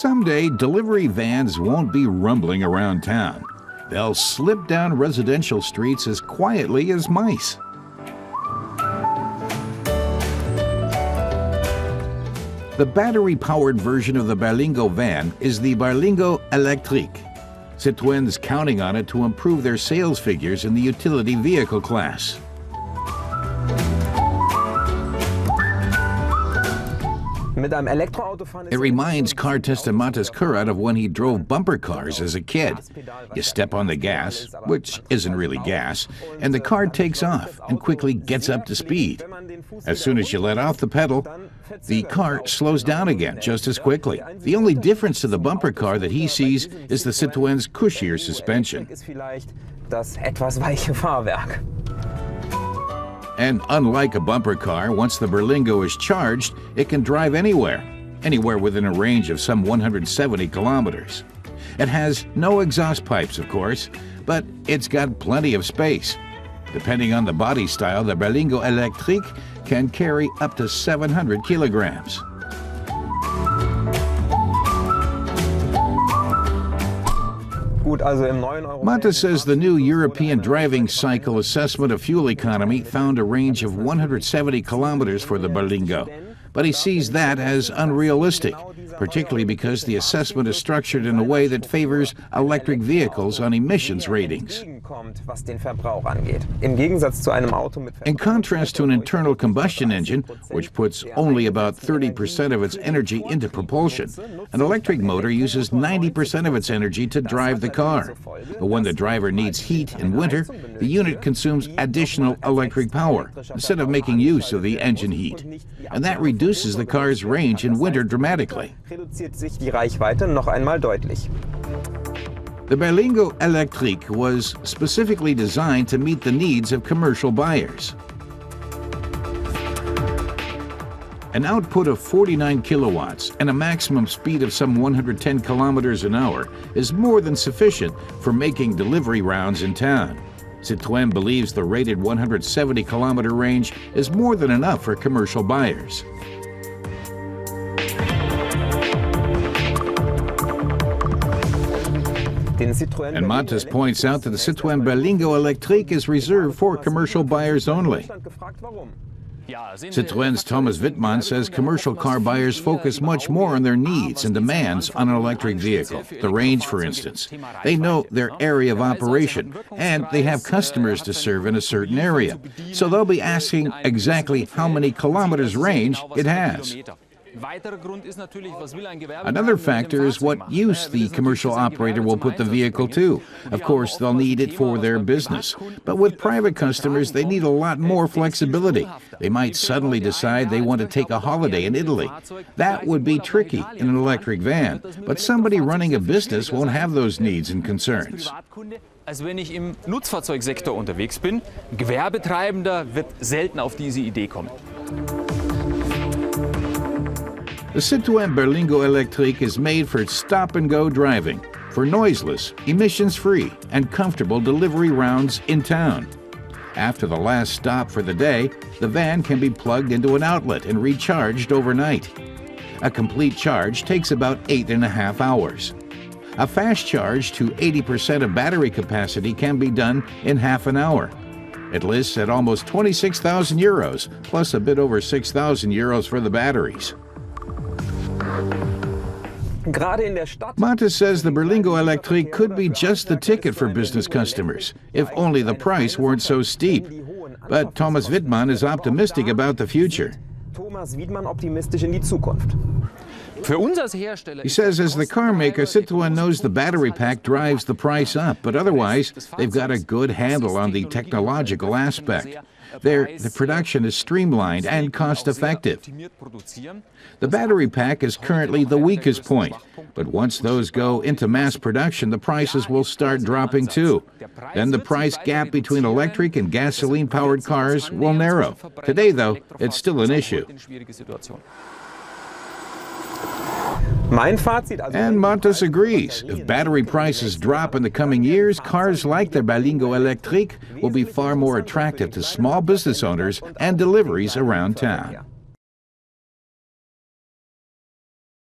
Someday, delivery vans won't be rumbling around town. They'll slip down residential streets as quietly as mice. The battery-powered version of the Berlingo van is the Berlingo Electrique. Citroen's counting on it to improve their sales figures in the utility vehicle class. It reminds car testamente's Kurat of when he drove bumper cars as a kid. You step on the gas, which isn't really gas, and the car takes off and quickly gets up to speed. As soon as you let off the pedal, the car slows down again just as quickly. The only difference to the bumper car that he sees is the Citroen's cushier suspension. And unlike a bumper car, once the Berlingo is charged, it can drive anywhere within a range of some 170 kilometers. It has no exhaust pipes, of course, but it's got plenty of space. Depending on the body style, the Berlingo Electrique can carry up to 700 kilograms. Mata says the new European driving cycle assessment of fuel economy found a range of 170 kilometers for the Berlingo, but he sees that as unrealistic, particularly because the assessment is structured in a way that favors electric vehicles on emissions ratings. In contrast to an internal combustion engine, which puts only about 30% of its energy into propulsion, an electric motor uses 90% of its energy to drive the car. But when the driver needs heat in winter, the unit consumes additional electric power instead of making use of the engine heat. And that reduces the car's range in winter dramatically. The Berlingo Electrique was specifically designed to meet the needs of commercial buyers. An output of 49 kilowatts and a maximum speed of some 110 kilometers an hour is more than sufficient for making delivery rounds in town. Citroën believes the rated 170-kilometer range is more than enough for commercial buyers. And Montes points out that the Citroen Berlingo Electrique is reserved for commercial buyers only. Citroen's Thomas Wittmann says commercial car buyers focus much more on their needs and demands on an electric vehicle, the range for instance. They know their area of operation, and they have customers to serve in a certain area, so they'll be asking exactly how many kilometers range it has. Another factor is what use the commercial operator will put the vehicle to. Of course, they'll need it for their business. But with private customers, they need a lot more flexibility. They might suddenly decide they want to take a holiday in Italy. That would be tricky in an electric van, but somebody running a business won't have those needs and concerns. Als wenn ich im Nutzfahrzeugsektor unterwegs bin. Gewerbetreibender wird selten auf diese Idee kommen. The Citroen Berlingo Electrique is made for stop-and-go driving, for noiseless, emissions-free, and comfortable delivery rounds in town. After the last stop for the day, the van can be plugged into an outlet and recharged overnight. A complete charge takes about 8.5 hours. A fast charge to 80% of battery capacity can be done in half an hour. It lists at almost 26,000 euros, plus a bit over 6,000 euros for the batteries. Montes says the Berlingo Electrique could be just the ticket for business customers, if only the price weren't so steep. But Thomas Wittmann is optimistic about the future. He says as the car maker, Citroën knows the battery pack drives the price up, but otherwise they've got a good handle on the technological aspect. The production is streamlined and cost-effective. The battery pack is currently the weakest point, but once those go into mass production, the prices will start dropping too. Then the price gap between electric and gasoline-powered cars will narrow. Today, though, it's still an issue. And Montes agrees. If battery prices drop in the coming years, cars like the Berlingo Electrique will be far more attractive to small business owners and deliveries around town.